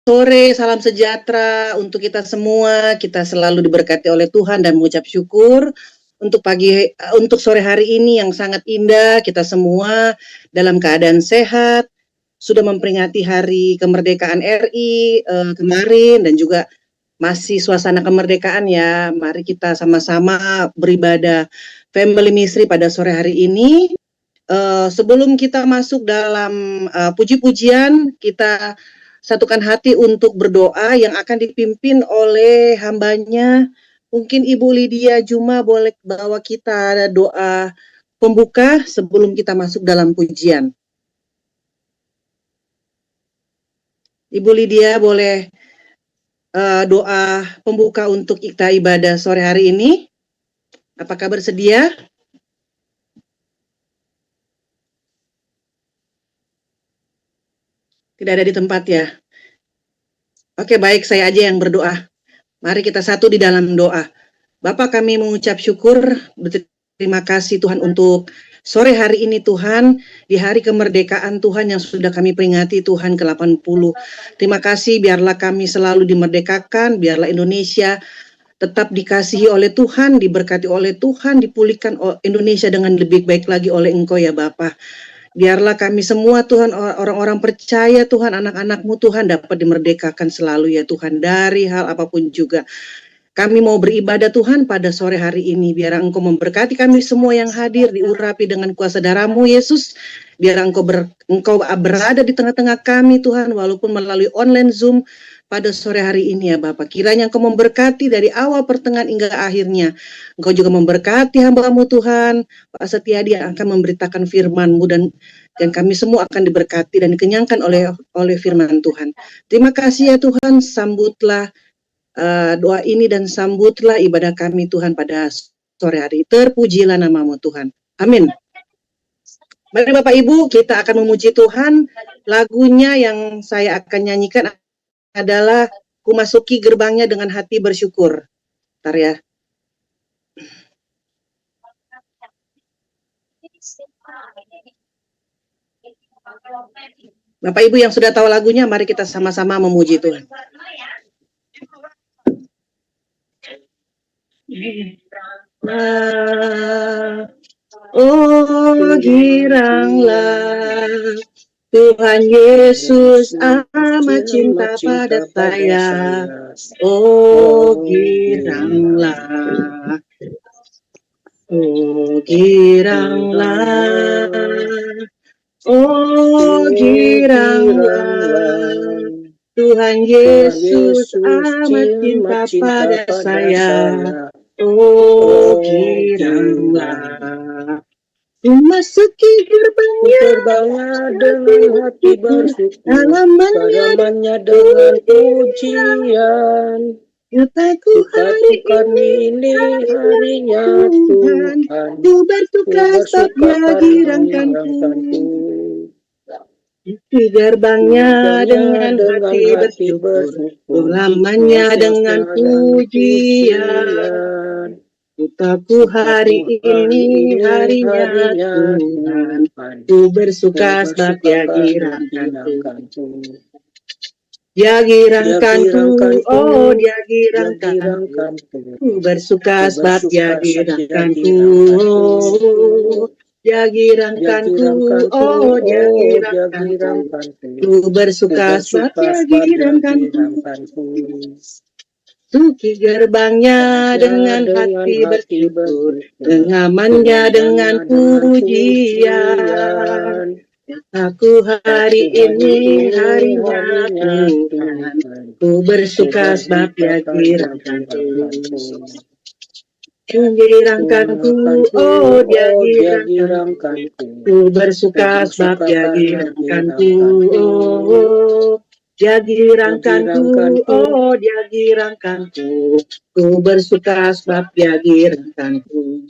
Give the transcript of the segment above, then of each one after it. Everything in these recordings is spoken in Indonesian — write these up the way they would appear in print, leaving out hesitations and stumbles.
Sore, salam sejahtera untuk kita semua. Kita selalu diberkati oleh Tuhan dan mengucap syukur untuk sore hari ini yang sangat indah. Kita semua dalam keadaan sehat, sudah memperingati hari kemerdekaan RI kemarin dan juga masih suasana kemerdekaan ya. Mari kita sama-sama beribadah family ministry pada sore hari ini. Sebelum kita masuk dalam puji-pujian, kita satukan hati untuk berdoa yang akan dipimpin oleh hambanya. Mungkin Ibu Lydia Juma boleh bawa kita doa pembuka sebelum kita masuk dalam pujian. Ibu Lydia boleh doa pembuka untuk kita ibadah sore hari ini. Apakah bersedia? Tidak ada di tempat ya? Oke, baik, saya aja yang berdoa. Mari kita satu di dalam doa. Bapak, kami mengucap syukur, berterima kasih Tuhan untuk sore hari ini Tuhan, di hari kemerdekaan Tuhan yang sudah kami peringati Tuhan ke-80. Terima kasih, biarlah kami selalu dimerdekakan, biarlah Indonesia tetap dikasihi oleh Tuhan, diberkati oleh Tuhan, dipulihkan Indonesia dengan lebih baik lagi oleh Engkau ya Bapak. Biarlah kami semua Tuhan, orang-orang percaya Tuhan, anak-anak-Mu Tuhan dapat dimerdekakan selalu ya Tuhan, dari hal apapun juga. Kami mau beribadah Tuhan pada sore hari ini. Biar Engkau memberkati kami semua yang hadir, diurapi dengan kuasa darah-Mu Yesus. Biar Engkau berada di tengah-tengah kami Tuhan, walaupun melalui online Zoom pada sore hari ini ya Bapak. Kiranya Engkau memberkati dari awal pertengahan hingga akhirnya. Engkau juga memberkati hamba-Mu Tuhan, Pak Setiadi yang akan memberitakan firman-Mu dan kami semua akan diberkati dan dikenyangkan oleh firman Tuhan. Terima kasih ya Tuhan, sambutlah doa ini dan sambutlah ibadah kami Tuhan pada sore hari. Terpujilah nama-Mu Tuhan. Amin. Mari Bapak Ibu, kita akan memuji Tuhan. Lagunya yang saya akan nyanyikan adalah Ku Masuki Gerbangnya Dengan Hati Bersyukur. Bentar ya. Bapak Ibu yang sudah tahu lagunya, mari kita sama-sama memuji Tuhan. Oh giranglah Tuhan Yesus amat cinta pada saya. Oh giranglah, oh giranglah, oh giranglah, Tuhan Yesus amat cinta pada saya. Oh giranglah, memasuki gerbangnya dengan hati bersyukur, halamannya dengan pujian. Kataku hari ini harinya Tuhan, ku bersuka saatnya girangkanku. Di gerbangnya dengan hati bersyukur, lamanya dengan pujian. Kutaku hari ini harinya Tuhan, ku bersuka sebab Dia girangkanku. Dia girangkanku, oh Dia girangkanku. Ku bersuka sebab Dia girangkanku. Dia girangkanku, oh Dia girangkanku. Ku bersuka sebab Dia girangkanku. Masuki gerbangnya dengan hati bersyukur, pengamannya dengan pujian. Aku hari ini harinya Tuhan, ku bersuka sebab Dia girangkanku. Girangkanku, oh Dia girangkanku. Ku bersuka sebab Dia girangkanku. Oh, Dia girangkanku, oh Dia girangkanku. Ku bersuka sebab Dia girangkanku.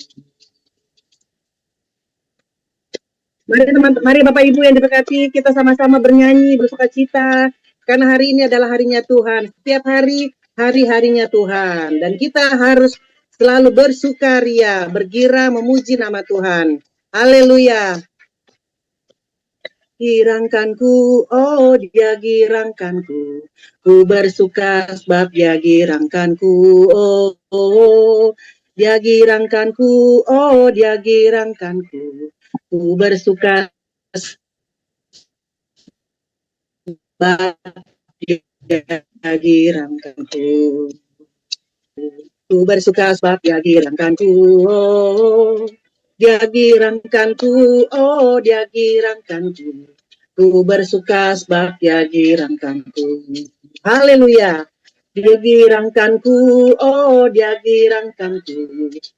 Mari Bapak Ibu yang diberkati, kita sama-sama bernyanyi, bersuka cita. Karena hari ini adalah harinya Tuhan. Setiap hari, hari-harinya Tuhan. Dan kita harus selalu bersukaria, bergira memuji nama Tuhan. Haleluya. girangkanku, oh dia girangkanku. Ku bersuka sebab dia girangkanku, oh, oh. Dia girangkanku, oh dia girangkanku. Ku bersuka sebab dia girangkanku. Ku bersuka sebab dia girangkanku, oh. Dia girangkanku, oh dia girangkanku. Ku bersuka sebab dia girangkanku. Haleluya. Dia girangkanku, oh dia girangkanku.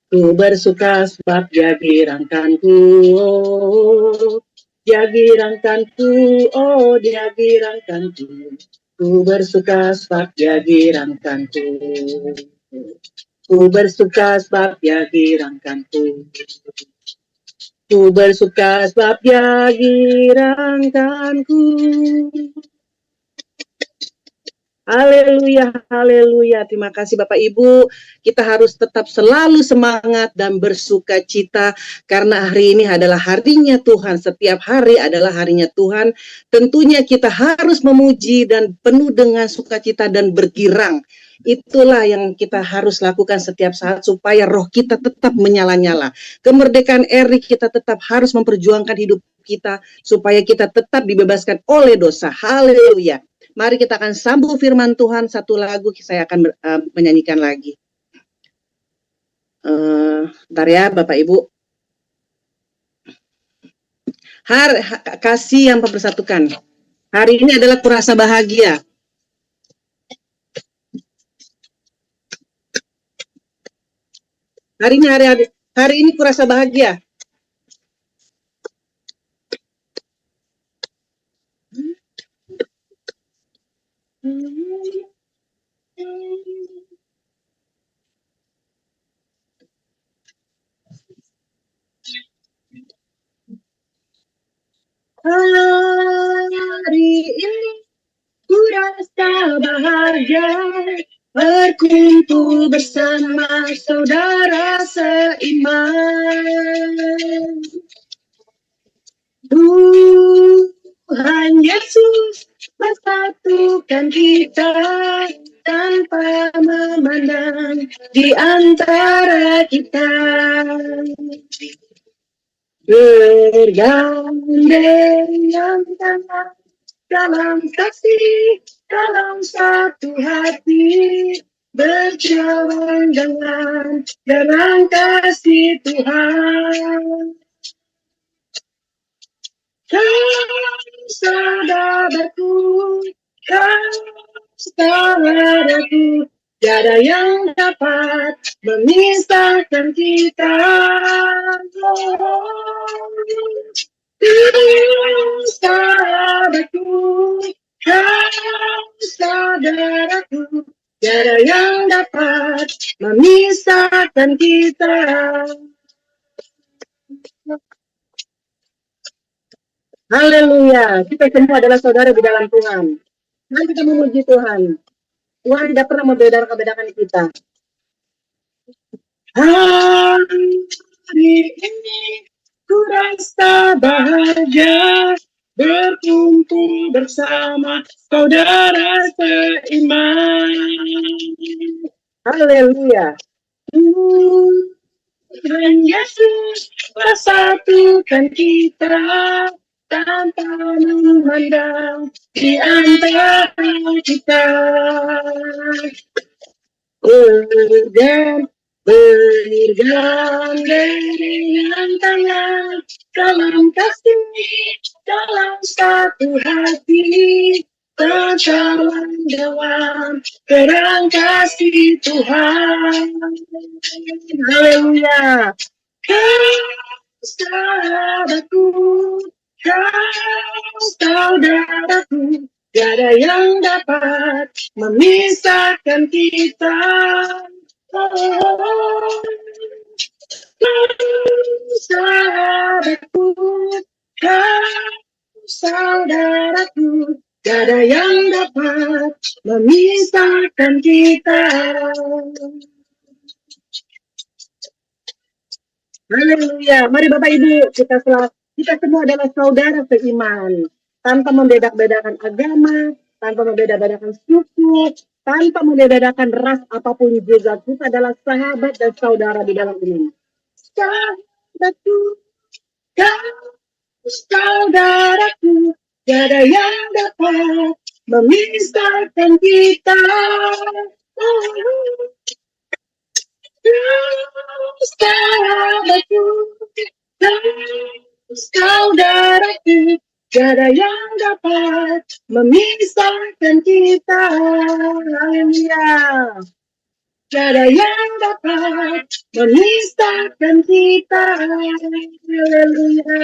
Ku bersuka sebab dia girangkanku, oh. Dia girangkanku, oh dia girangkanku. Ku bersuka sebab dia girangkanku. Ku bersuka sebab dia girangkanku. Ku bersuka sebab dia girangkanku. Haleluya, haleluya. Terima kasih Bapak Ibu. Kita harus tetap selalu semangat dan bersuka cita karena hari ini adalah harinya Tuhan. Setiap hari adalah harinya Tuhan. Tentunya kita harus memuji dan penuh dengan sukacita dan bergirang. Itulah yang kita harus lakukan setiap saat supaya roh kita tetap menyala-nyala. Kemerdekaan RI kita tetap harus memperjuangkan hidup kita supaya kita tetap dibebaskan oleh dosa. Haleluya. Mari kita akan sambung firman Tuhan. Satu lagu saya akan menyanyikan lagi. Bentar ya Bapak Ibu. Kasih yang mempersatukan. Hari ini adalah kurasa bahagia. Hari ini kurasa bahagia. Hari ini ku rasa bahagia berkumpul bersama saudara seiman. Tuhan Yesus bersatukan kita tanpa memandang di antara kita. Bergandengan tangan dalam kasih, dalam satu hati, berjalan dengan dalam kasih Tuhan. Saudaraku, saudaraku, tiada yang dapat memisahkan kita. Saudaraku, saudaraku, tiada yang dapat memisahkan kita. Haleluya, kita semua adalah saudara di dalam Tuhan. Mari kita memuji Tuhan. Tuhan tidak pernah membedakan kita. Hari ini ku rasa bahagia berkumpul bersama saudara seiman. Haleluya. Tuhan Yesus bersatukan kita tanpa memandang di antara kita. Bergandengan tangan dalam kasih, dalam satu hati, berjalan dalam terang kasih Tuhan. Haleluya. Saudaraku, saudaraku, tiada yang dapat memisahkan kita. Saudaraku, saudaraku, tiada yang dapat memisahkan kita. Haleluya. Mari Bapak Ibu kita Kita semua adalah saudara seiman, tanpa membeda-bedakan agama, tanpa membeda-bedakan suku, tanpa membeda-bedakan ras apapun juga. Kita adalah sahabat dan saudara di dalam ini. Sahabatku, kau saudaraku, tiada yang dapat memisahkan kita. Sahabatku, saudaraku, tiada yang dapat memisahkan kita. Haleluya. Tiada yang dapat memisahkan kita. Haleluya.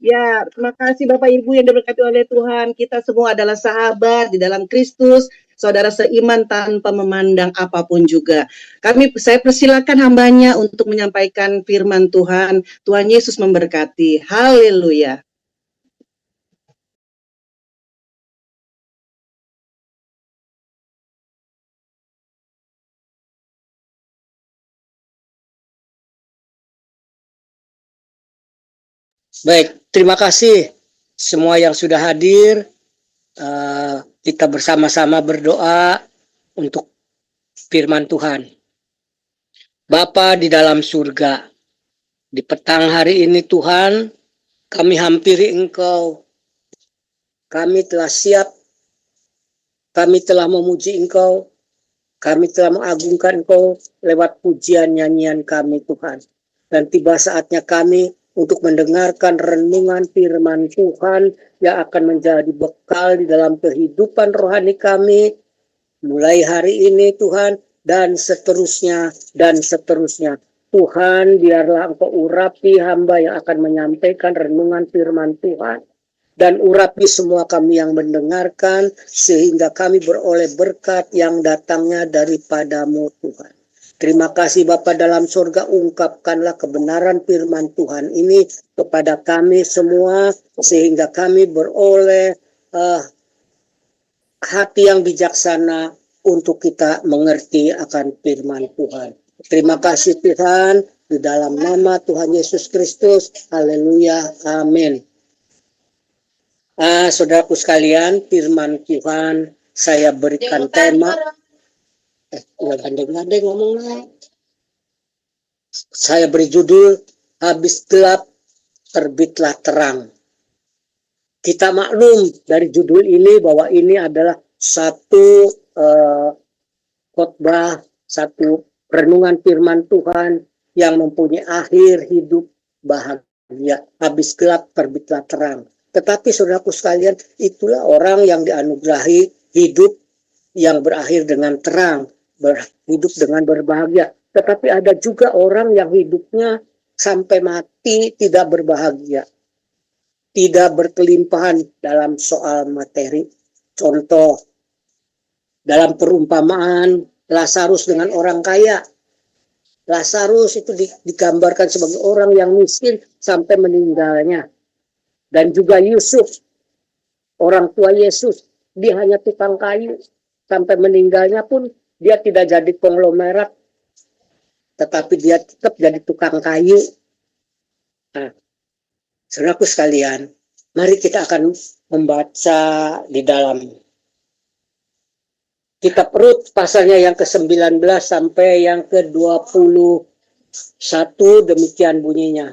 Ya, terima kasih Bapak Ibu yang diberkati oleh Tuhan. Kita semua adalah sahabat di dalam Kristus, saudara seiman tanpa memandang apapun juga. Saya persilakan hambanya untuk menyampaikan firman Tuhan. Tuhan Yesus memberkati. Haleluya. Baik, terima kasih semua yang sudah hadir. Kita bersama-sama berdoa untuk firman Tuhan. Bapa di dalam surga, di petang hari ini Tuhan, kami hampiri Engkau. Kami telah siap, kami telah memuji Engkau, kami telah mengagungkan Engkau lewat pujian nyanyian kami Tuhan. Dan tiba saatnya kami untuk mendengarkan renungan firman Tuhan yang akan menjadi bekal di dalam kehidupan rohani kami mulai hari ini Tuhan dan seterusnya dan seterusnya. Tuhan, biarlah Engkau urapi hamba yang akan menyampaikan renungan firman Tuhan dan urapi semua kami yang mendengarkan sehingga kami beroleh berkat yang datangnya daripada-Mu Tuhan. Terima kasih Bapa dalam surga, ungkapkanlah kebenaran firman Tuhan ini kepada kami semua sehingga kami beroleh hati yang bijaksana untuk kita mengerti akan firman Tuhan. Terima kasih Tuhan, di dalam nama Tuhan Yesus Kristus. Haleluya, amin. Saudaraku sekalian, firman Tuhan saya berikan tema. Gandeng-gandeng ngomongnya. Saya beri judul, habis gelap terbitlah terang. Kita maklum dari judul ini bahwa ini adalah satu khotbah, satu renungan firman Tuhan yang mempunyai akhir hidup bahagia. Habis gelap terbitlah terang. Tetapi saudaraku sekalian, itulah orang yang dianugerahi hidup yang berakhir dengan terang, hidup dengan berbahagia. Tetapi ada juga orang yang hidupnya sampai mati tidak berbahagia, tidak berkelimpahan dalam soal materi. Contoh, dalam perumpamaan Lazarus dengan orang kaya. Lazarus itu digambarkan sebagai orang yang miskin sampai meninggalnya. Dan juga Yusuf, orang tua Yesus, dia hanya tukang kayu. Sampai meninggalnya pun dia tidak jadi konglomerat, tetapi dia tetap jadi tukang kayu. Nah, saudaraku sekalian, mari kita akan membaca di dalam kitab Rut pasalnya yang ke-19 sampai yang ke-21, demikian bunyinya.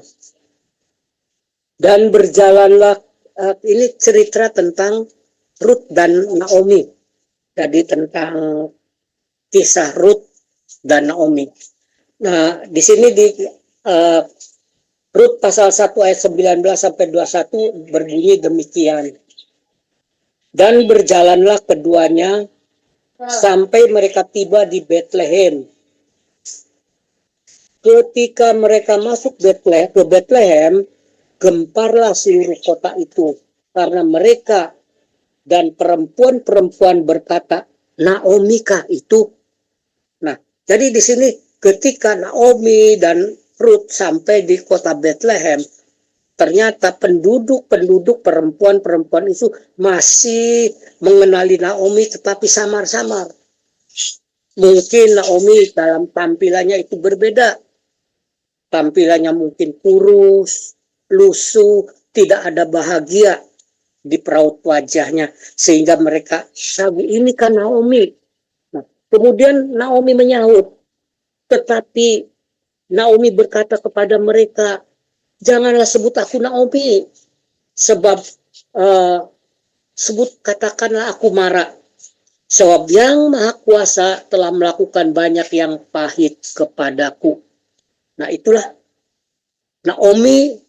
Dan berjalanlah, ini cerita tentang Rut dan Naomi. Jadi tentang kisah Rut dan Naomi. Nah, di sini di Rut pasal 1 ayat 19 sampai 21 berbunyi demikian. Dan berjalanlah keduanya sampai mereka tiba di Bethlehem. Ketika mereka masuk ke Bethlehem, gemparlah seluruh kota itu karena mereka dan perempuan-perempuan berkata, Naomi kah itu? Nah, jadi di sini ketika Naomi dan Rut sampai di kota Bethlehem, ternyata penduduk perempuan-perempuan itu masih mengenali Naomi tetapi samar-samar. Mungkin Naomi dalam tampilannya itu berbeda. tampilannya mungkin kurus, lusuh, tidak ada bahagia di raut wajahnya, sehingga mereka ragu, ini kan Naomi. Nah, kemudian Naomi menyahut, tetapi Naomi berkata kepada mereka, janganlah sebut aku Naomi, sebab katakanlah aku Mara, sebab yang Maha Kuasa telah melakukan banyak yang pahit kepadaku. Nah, itulah Naomi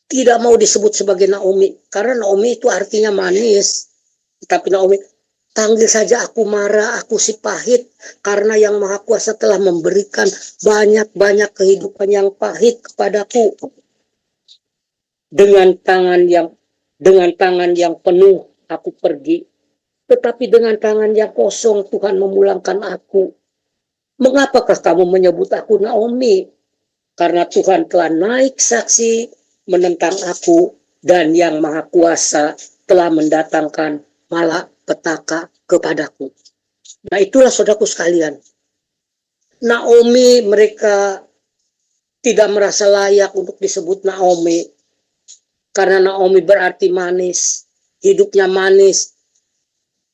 tidak mau disebut sebagai Naomi, karena Naomi itu artinya manis. Tapi Naomi, panggil saja aku Mara, aku si pahit, karena yang Maha Kuasa telah memberikan banyak-banyak kehidupan yang pahit kepadaku. Dengan tangan yang penuh aku pergi, tetapi dengan tangan yang kosong Tuhan memulangkan aku. Mengapakah kamu menyebut aku Naomi? Karena Tuhan telah naik saksi menentang aku, dan yang Maha Kuasa telah mendatangkan malapetaka kepadaku. Nah, itulah saudaraku sekalian. Naomi, mereka tidak merasa layak untuk disebut Naomi, karena Naomi berarti manis, hidupnya manis,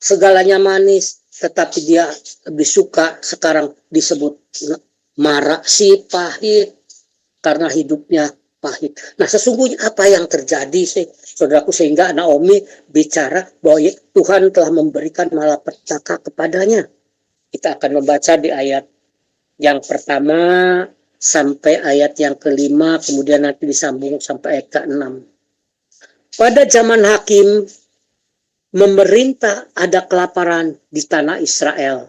segalanya manis, tetapi dia lebih suka sekarang disebut Mara, si pahit, karena hidupnya pahit. Nah, sesungguhnya apa yang terjadi sih, saudaraku, sehingga Naomi bicara bahwa Tuhan telah memberikan malapetaka kepadanya. Kita akan membaca di ayat yang pertama sampai ayat yang kelima, kemudian nanti disambung sampai ayat ke-6. Pada zaman hakim memerintah ada kelaparan di tanah Israel.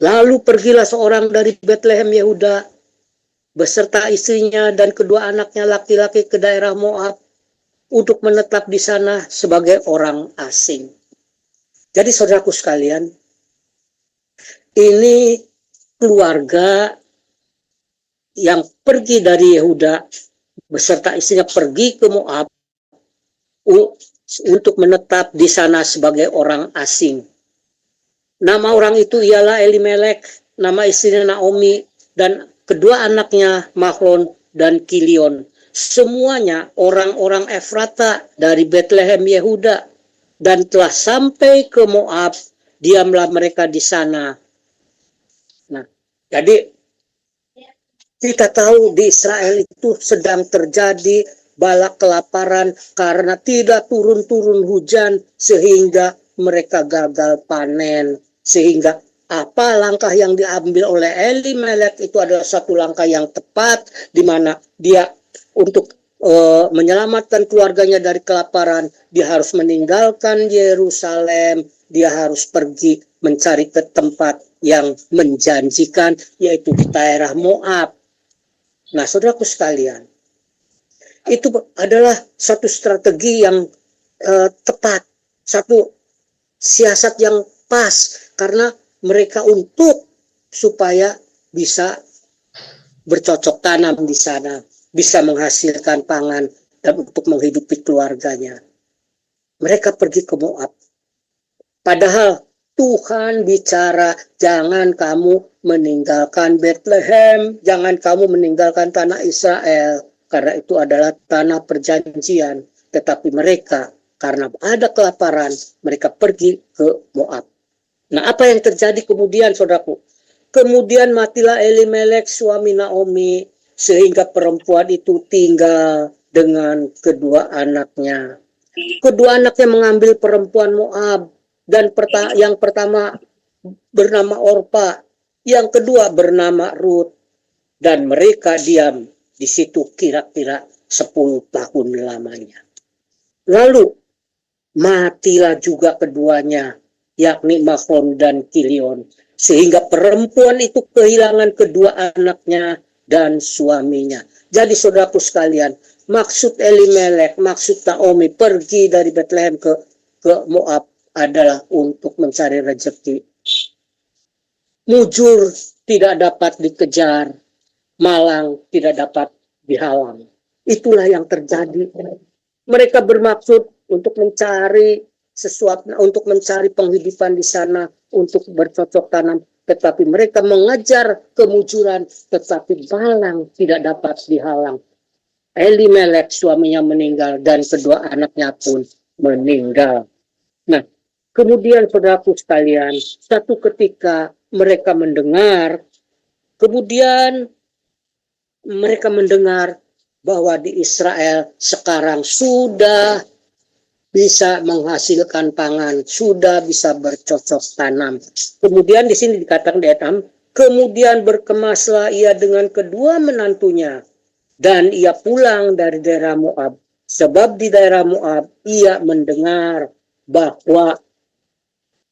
Lalu pergilah seorang dari Betlehem Yehuda beserta istrinya dan kedua anaknya laki-laki ke daerah Moab untuk menetap di sana sebagai orang asing. Jadi saudaraku sekalian, ini keluarga yang pergi dari Yehuda beserta istrinya pergi ke Moab untuk menetap di sana sebagai orang asing. Nama orang itu ialah Elimelek, nama istrinya Naomi, dan kedua anaknya Mahlon dan Kilion. Semuanya orang-orang Efrata dari Betlehem Yehuda, dan telah sampai ke Moab, diamlah mereka di sana. Nah, jadi kita tahu di Israel itu sedang terjadi bala kelaparan karena tidak turun-turun hujan, sehingga mereka gagal panen. Sehingga apa langkah yang diambil oleh Elimelek itu adalah satu langkah yang tepat, di mana dia untuk menyelamatkan keluarganya dari kelaparan, dia harus meninggalkan Yerusalem, dia harus pergi mencari ke tempat yang menjanjikan, yaitu di daerah Moab. Nah, saudaraku sekalian, itu adalah satu strategi yang tepat, satu siasat yang pas, karena mereka untuk supaya bisa bercocok tanam di sana, bisa menghasilkan pangan dan untuk menghidupi keluarganya. Mereka pergi ke Moab. Padahal Tuhan bicara, jangan kamu meninggalkan Bethlehem, jangan kamu meninggalkan tanah Israel, karena itu adalah tanah perjanjian. Tetapi mereka, karena ada kelaparan, mereka pergi ke Moab. Nah, apa yang terjadi kemudian, saudaraku? Kemudian matilah Elimelek suami Naomi, sehingga perempuan itu tinggal dengan kedua anaknya. Kedua anaknya mengambil perempuan Moab, dan yang pertama bernama Orpa, yang kedua bernama Ruth, dan mereka diam di situ kira-kira 10 tahun lamanya. Lalu matilah juga keduanya, yakni Mahlon dan Kilion, sehingga perempuan itu kehilangan kedua anaknya dan suaminya. Jadi saudaraku sekalian, maksud Elimelek, maksud Naomi pergi dari Betlehem ke Moab adalah untuk mencari rezeki. Mujur tidak dapat dikejar, malang tidak dapat dihalang. Itulah yang terjadi. Mereka bermaksud untuk mencari sesuatu, untuk mencari penghidupan di sana, untuk bercocok tanam. tetapi mereka mengejar kemujuran, tetapi malang tidak dapat dihalang. Elimelek suaminya meninggal dan kedua anaknya pun meninggal. Nah, kemudian saudaraku sekalian, satu ketika mereka mendengar, kemudian mereka mendengar bahwa di Israel sekarang sudah bisa menghasilkan pangan, sudah bisa bercocok tanam. Kemudian di sini dikatakan di ayat 6, kemudian berkemaslah ia dengan kedua menantunya, dan ia pulang dari daerah Moab. Sebab di daerah Moab ia mendengar bahwa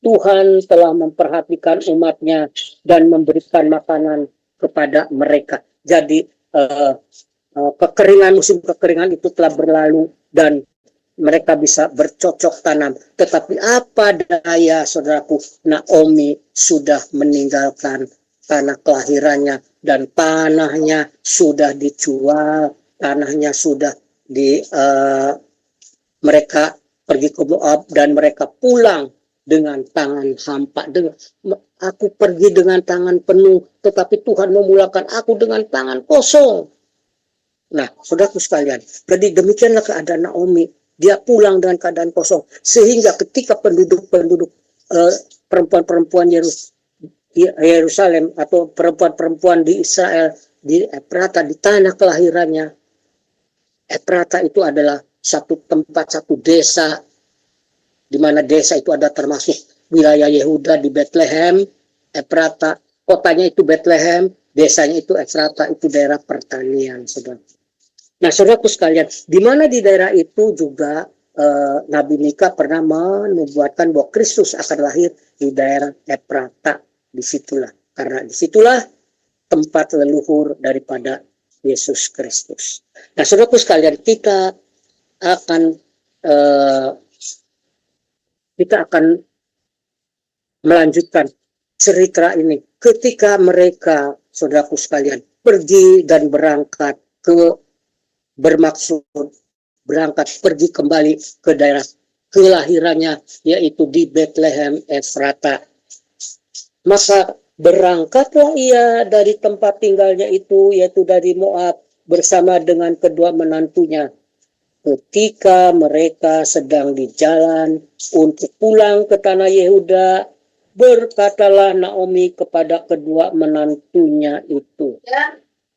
Tuhan telah memperhatikan umatnya dan memberikan makanan kepada mereka. Jadi musim kekeringan itu telah berlalu dan mereka bisa bercocok tanam. Tetapi apa daya, saudaraku, Naomi sudah meninggalkan tanah kelahirannya dan tanahnya sudah dijual, tanahnya sudah mereka pergi ke Moab dan mereka pulang dengan tangan hampa. Aku pergi dengan tangan penuh, tetapi Tuhan memulakan aku dengan tangan kosong. Nah, saudaraku sekalian, jadi demikianlah keadaan Naomi. Dia pulang dengan keadaan kosong, sehingga ketika penduduk-penduduk perempuan-perempuan Yerusalem atau perempuan-perempuan di Israel, di Efrata, di tanah kelahirannya, Efrata itu adalah satu tempat, satu desa, di mana desa itu ada termasuk wilayah Yehuda di Bethlehem. Efrata, kotanya itu Bethlehem, desanya itu Efrata, itu daerah pertanian, saudara. Nah, saudaraku sekalian, di mana di daerah itu juga Nabi Mika pernah menubuatkan bahwa Kristus akan lahir di daerah Efrata. Disitulah, karena disitulah tempat leluhur daripada Yesus Kristus. Nah, saudaraku sekalian, kita akan melanjutkan cerita ini ketika mereka, saudaraku sekalian, pergi dan berangkat pergi kembali ke daerah kelahirannya, yaitu di Bethlehem Efrata. Maka berangkatlah ia dari tempat tinggalnya itu, yaitu dari Moab, bersama dengan kedua menantunya. Ketika mereka sedang di jalan untuk pulang ke tanah Yehuda, berkatalah Naomi kepada kedua menantunya itu.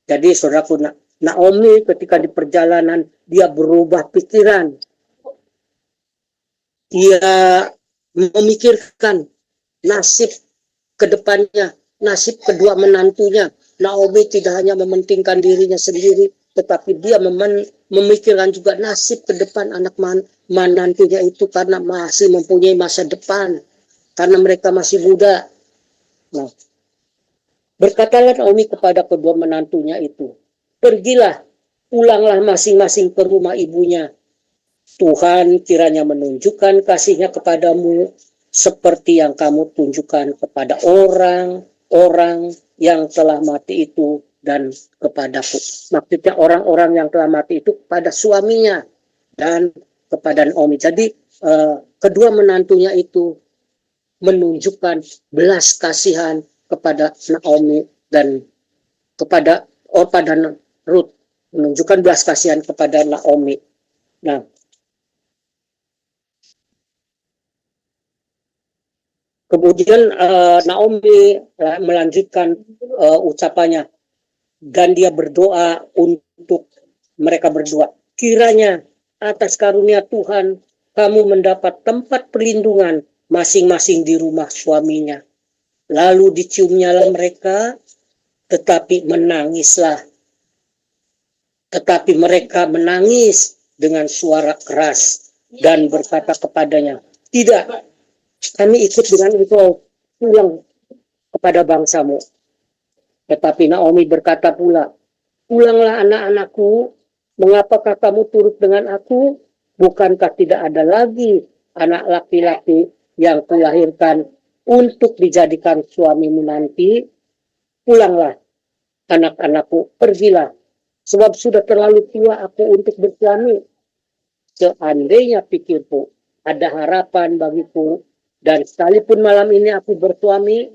Jadi saudaraku, Naomi ketika di perjalanan dia berubah pikiran. Dia memikirkan nasib kedepannya, nasib kedua menantunya. Naomi tidak hanya mementingkan dirinya sendiri, tetapi dia memikirkan juga nasib ke depan anak menantunya itu, karena masih mempunyai masa depan, karena mereka masih muda. Nah, berkatalah Naomi kepada kedua menantunya itu, pergilah, pulanglah masing-masing ke rumah ibunya. Tuhan kiranya menunjukkan kasihnya kepadamu seperti yang kamu tunjukkan kepada orang-orang yang telah mati itu dan kepadaku. Maksudnya orang-orang yang telah mati itu kepada suaminya dan kepada Naomi. Jadi kedua menantunya itu menunjukkan belas kasihan kepada Naomi dan kepada Orpa dan Ruth, menunjukkan belas kasihan kepada Naomi. Nah, kemudian Naomi melanjutkan ucapannya, dan dia berdoa untuk mereka berdua. Kiranya atas karunia Tuhan kamu mendapat tempat perlindungan masing-masing di rumah suaminya. Lalu diciumnyalah mereka, tetapi mereka menangis dengan suara keras dan berkata kepadanya, tidak, kami ikut dengan engkau pulang kepada bangsamu. Tetapi Naomi berkata pula, pulanglah anak-anakku, mengapakah kamu turut dengan aku? Bukankah tidak ada lagi anak laki-laki yang kulahirkan untuk dijadikan suamimu nanti? Pulanglah anak-anakku, pergilah, sebab sudah terlalu tua aku untuk bersuami. Seandainya pikirku ada harapan bagiku, dan sekalipun malam ini aku bersuami,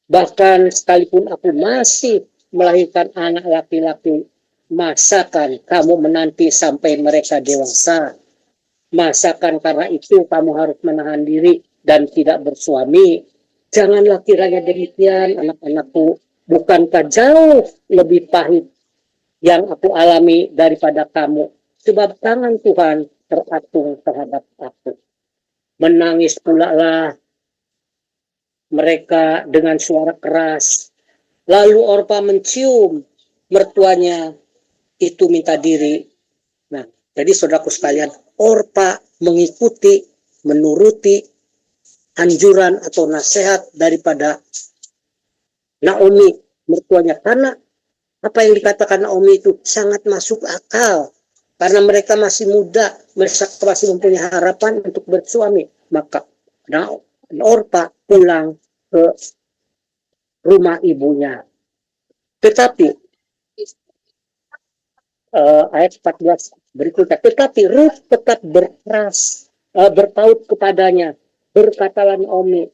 Bahkan sekalipun aku masih melahirkan anak laki-laki, masakan kamu menanti sampai mereka dewasa? Masakan karena itu kamu harus menahan diri dan tidak bersuami? Janganlah kiranya demikian, anak-anakku. Bukankah jauh lebih pahit yang aku alami daripada kamu? Sebab tangan Tuhan teratung terhadap aku. Menangis pula lah mereka dengan suara keras. Lalu Orpa mencium mertuanya itu minta diri. Nah, jadi saudaraku sekalian, Orpa mengikuti, menuruti anjuran atau nasihat daripada Naomi, mertuanya. Karena apa yang dikatakan Naomi itu sangat masuk akal. Karena mereka masih muda, mereka masih mempunyai harapan untuk bersuami. Maka Orpa pulang ke rumah ibunya. Tetapi ayat 14 berikutnya, tetapi Ruth tetap berkeras, berpaut kepadanya. Berkatalah Naomi,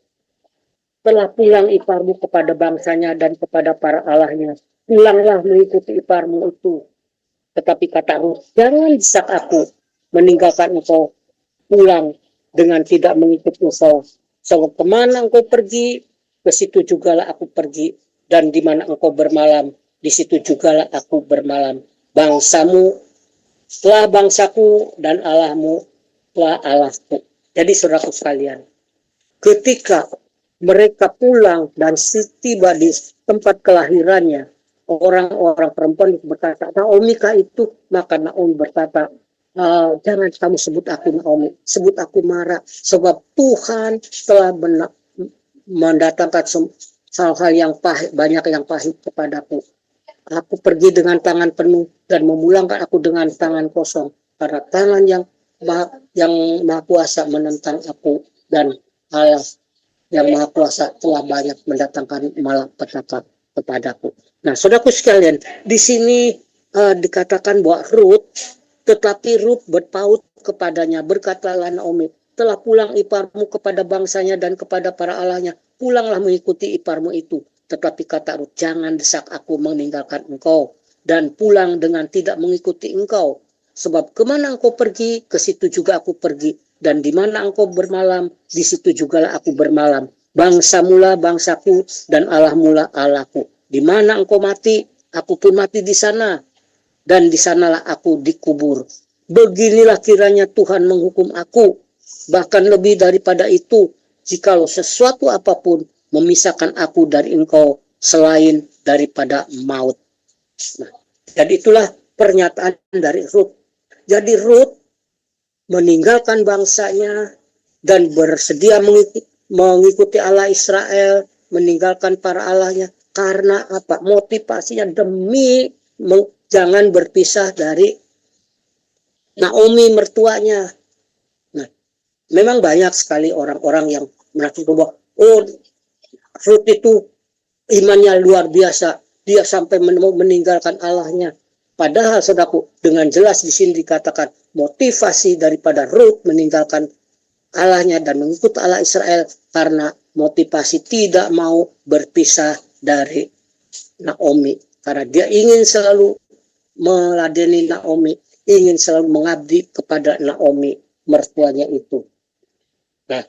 telah pulang iparmu kepada bangsanya dan kepada para allahnya. Pulanglah mengikuti iparmu itu. Tetapi kata Ruth, jangan desak aku meninggalkan engkau pulang dengan tidak mengikuti engkau. Sebab kemana engkau pergi, ke situ jugalah aku pergi. Dan di mana engkau bermalam, di situ jugalah aku bermalam. Bangsamu telah bangsaku dan Allahmu telah Allahku. Jadi saudaraku sekalian, ketika mereka pulang dan tiba di tempat kelahirannya, orang-orang perempuan berkata, Naomi kah itu? Maka Naomi berkata, jangan kamu sebut aku Naomi, sebut aku Mara, sebab Tuhan telah mendatangkan hal-hal yang pahit, banyak yang pahit kepadaku. Aku pergi dengan tangan penuh dan memulangkan aku dengan tangan kosong, karena tangan yang maha kuasa menentang aku, dan Allah yang maha kuasa telah banyak mendatangkan malapetaka kepadaku. Nah, saudaraku sekalian, di sini dikatakan bahwa Ruth, tetapi Ruth berpaut kepadanya, berkatalah Naomi, telah pulang iparmu kepada bangsanya dan kepada para allahnya, pulanglah mengikuti iparmu itu. Tetapi kata Ruth, jangan desak aku meninggalkan engkau dan pulang dengan tidak mengikuti engkau. Sebab kemana engkau pergi, ke situ juga aku pergi. Dan di mana engkau bermalam, di situ jugalah aku bermalam. Bangsa mula bangsaku dan Allah mula Allahku. Di mana engkau mati, aku pun mati di sana. Dan di sanalah aku dikubur. Beginilah kiranya Tuhan menghukum aku. Bahkan lebih daripada itu, jikalau sesuatu apapun memisahkan aku dari engkau selain daripada maut. Nah, jadi itulah pernyataan dari Ruth. Jadi Ruth meninggalkan bangsanya dan bersedia mengikuti Allah Israel, meninggalkan para allahnya. Karena apa? Motivasinya demi jangan berpisah dari Naomi mertuanya. Nah, memang banyak sekali orang-orang yang merasa bahwa Ruth itu imannya luar biasa, dia sampai meninggalkan Allahnya. Padahal saudaraku, dengan jelas di sini dikatakan motivasi daripada Ruth meninggalkan Allahnya dan mengikut Allah Israel karena motivasi tidak mau berpisah dari Naomi. Karena dia ingin selalu meladeni Naomi, ingin selalu mengabdi kepada Naomi mertuanya itu. Nah,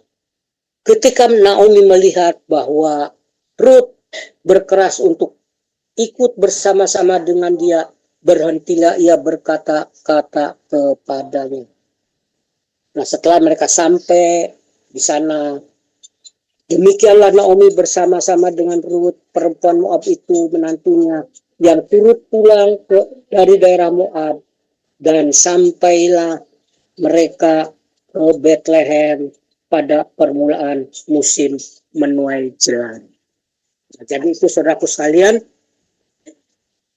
ketika Naomi melihat bahwa Ruth berkeras untuk ikut bersama-sama dengan dia, berhentilah ia berkata-kata kepadanya. Nah, setelah mereka sampai di sana, demikianlah Naomi bersama-sama dengan Ruth, perempuan Moab itu, menantunya, yang turut pulang dari daerah Moab, dan sampailah mereka ke Bethlehem pada permulaan musim menuai jalan. Nah, jadi itu saudaraku sekalian,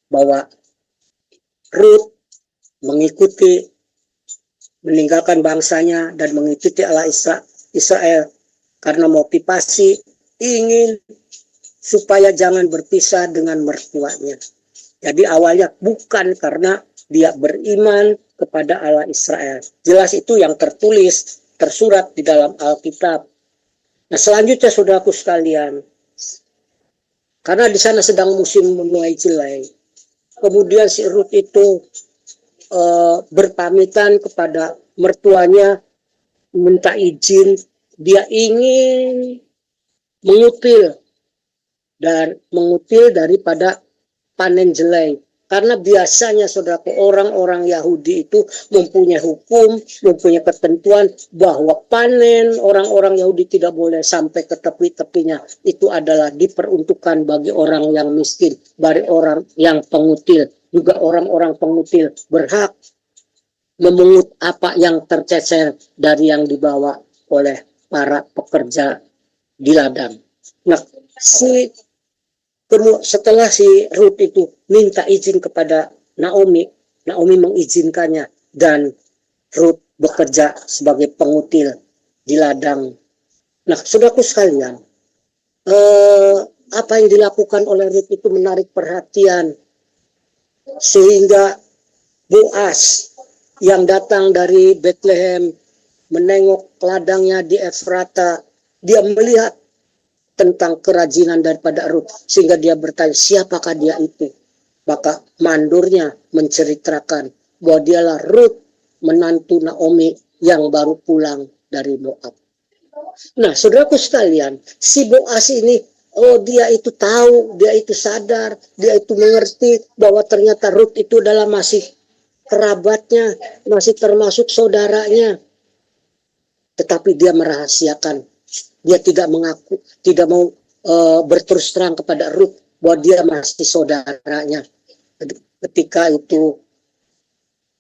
bahwa Ruth meninggalkan bangsanya dan mengikuti Allah Israel karena motivasi ingin supaya jangan berpisah dengan mertuanya. Jadi awalnya bukan karena dia beriman kepada Allah Israel. Jelas itu yang tersurat di dalam Alkitab. Nah, selanjutnya saudaraku sekalian, karena di sana sedang musim menuai jelai. Kemudian si Ruth itu berpamitan kepada mertuanya, minta izin, dia ingin mengutil daripada panen jelai. Karena biasanya saudaraku, orang-orang Yahudi itu mempunyai hukum, mempunyai ketentuan bahwa panen orang-orang Yahudi tidak boleh sampai ke tepi-tepinya. Itu adalah diperuntukkan bagi orang yang miskin, bagi orang yang pengutil. Juga orang-orang pengutil berhak memungut apa yang tercecer dari yang dibawa oleh para pekerja di ladang. Nah, setelah si Ruth itu minta izin kepada Naomi, Naomi mengizinkannya dan Ruth bekerja sebagai pengutil di ladang. Nah, saudaraku sekalian, apa yang dilakukan oleh Ruth itu menarik perhatian sehingga Boas yang datang dari Bethlehem menengok ladangnya di Efrata, dia melihat tentang kerajinan daripada Ruth, sehingga dia bertanya, siapakah dia itu? Maka mandurnya menceritakan bahwa dialah Ruth, menantu Naomi yang baru pulang dari Moab. Nah, saudaraku sekalian, si Boas ini, dia itu tahu, dia itu sadar, dia itu mengerti bahwa ternyata Ruth itu adalah masih kerabatnya, masih termasuk saudaranya. Tetapi dia merahasiakan. Dia tidak mengaku, tidak mau berterus terang kepada Ruth bahwa dia masih saudaranya. Ketika itu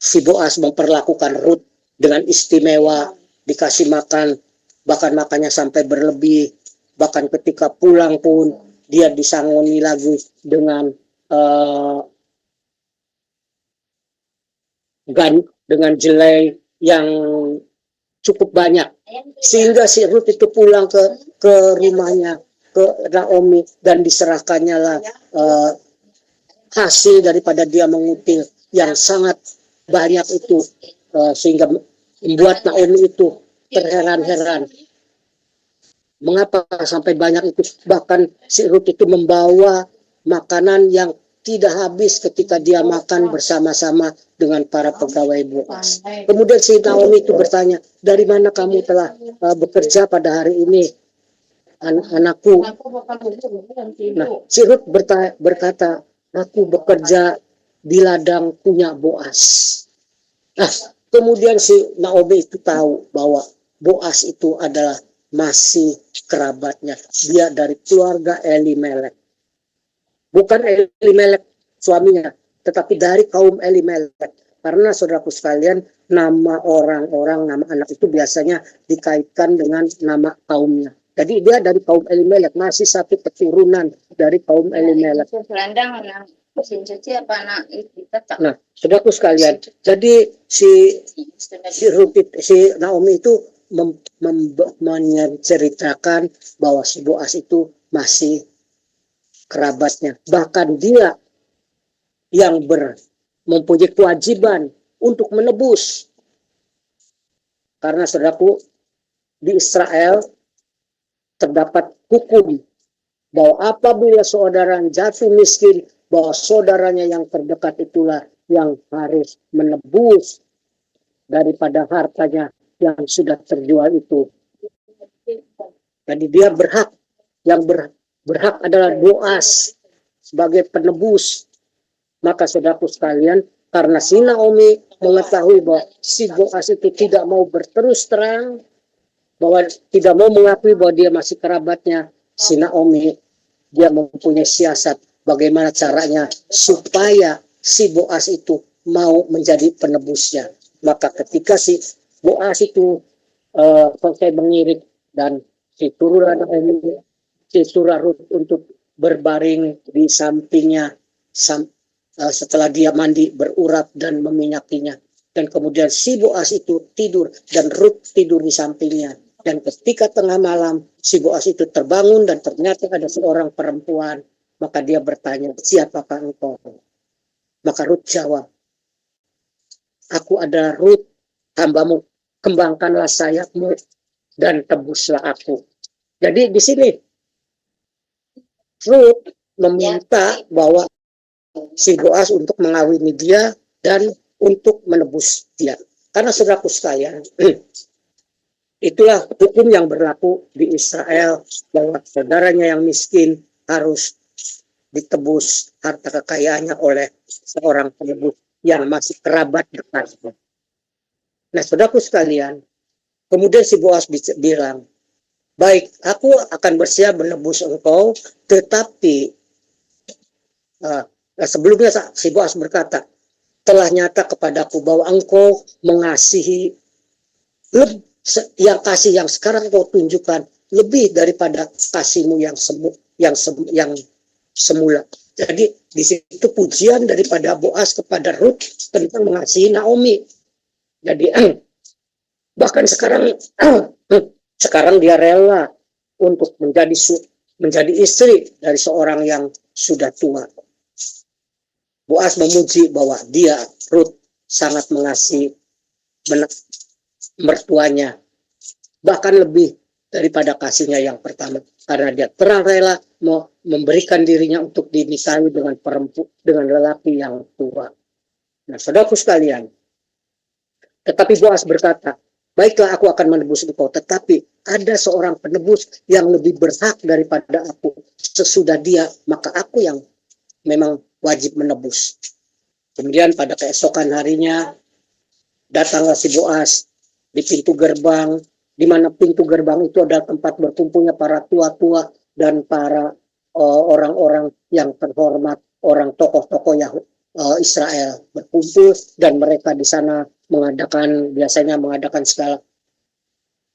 si Boas memperlakukan Ruth dengan istimewa, dikasih makan, bahkan makannya sampai berlebih. Bahkan ketika pulang pun dia disangoni lagi dengan jelai yang cukup banyak, sehingga si Ruth itu pulang ke rumahnya, ke Naomi, dan diserahkannya lah hasil daripada dia mengutil yang sangat banyak itu, sehingga membuat Naomi itu terheran-heran mengapa sampai banyak itu. Bahkan si Ruth itu membawa makanan yang tidak habis ketika dia makan bersama-sama dengan para pegawai Boas. Kemudian si Naomi itu bertanya, dari mana kamu telah bekerja pada hari ini, anakku? Nah, si Ruth berkata, aku bekerja di ladang punya Boas. Nah, kemudian si Naomi itu tahu bahwa Boas itu adalah masih kerabatnya. Dia dari keluarga Elimelek. Bukan Elimelek suaminya, tetapi dari kaum Elimelek. Karena saudaraku sekalian, nama orang-orang, nama anak itu biasanya dikaitkan dengan nama kaumnya. Jadi dia dari kaum Elimelek, masih satu keturunan dari kaum Elimelek. Nah, saudaraku sekalian, jadi si Naomi itu menceritakan bahwa si Boas itu masih kerabatnya. Bahkan dia yang mempunyai kewajiban untuk menebus. Karena saudaraku, di Israel terdapat hukum bahwa apabila saudara jatuh miskin, bahwa saudaranya yang terdekat itulah yang harus menebus daripada hartanya yang sudah terjual itu. Jadi dia berhak, yang berhak adalah Boas sebagai penebus. Maka saudaraku sekalian, karena si Naomi mengetahui bahwa si Boas itu tidak mau berterus terang, bahwa tidak mau mengakui bahwa dia masih kerabatnya, si Naomi dia mempunyai siasat bagaimana caranya supaya si Boas itu mau menjadi penebusnya. Maka ketika si Boas itu selesai mengirit dan si turun Ruth untuk berbaring di sampingnya setelah dia mandi, berurap dan meminyakinya. Dan kemudian si Boas itu tidur dan Ruth tidur di sampingnya. Dan ketika tengah malam si Boas itu terbangun dan ternyata ada seorang perempuan. Maka dia bertanya, siapakah engkau? Maka Ruth jawab, aku adalah Ruth, hambamu, kembangkanlah sayapmu dan tebuslah aku. Jadi di sini Ruth meminta bahwa si Boas untuk mengawini dia dan untuk menebus dia. Karena saudaraku sekalian, itulah hukum yang berlaku di Israel, bahwa saudaranya yang miskin harus ditebus harta kekayaannya oleh seorang penebus yang masih kerabat dekatnya. Nah, saudaraku sekalian, kemudian si Boas bilang, baik, aku akan bersedia menebus engkau, tetapi sebelumnya si Boas berkata, telah nyata kepadaku bahwa engkau mengasihi yang kasih yang sekarang kau tunjukkan lebih daripada kasihmu yang semula. Jadi di situ pujian daripada Boas kepada Ruth tentang mengasihi Naomi. Jadi bahkan sekarang dia rela untuk menjadi istri dari seorang yang sudah tua. Boas memuji bahwa dia, Ruth, sangat mengasihi mertuanya, bahkan lebih daripada kasihnya yang pertama, karena dia terang rela mau memberikan dirinya untuk dinikahi dengan lelaki yang tua. Nah, saudaraku sekalian, tetapi Boas berkata, baiklah, aku akan menebus engkau, tetapi ada seorang penebus yang lebih berhak daripada aku. Sesudah dia, maka aku yang memang wajib menebus. Kemudian pada keesokan harinya datanglah si Boas di pintu gerbang, di mana pintu gerbang itu adalah tempat berkumpulnya para tua-tua dan para orang-orang yang terhormat, orang tokoh-tokoh Israel berkumpul, dan mereka di sana biasanya mengadakan segala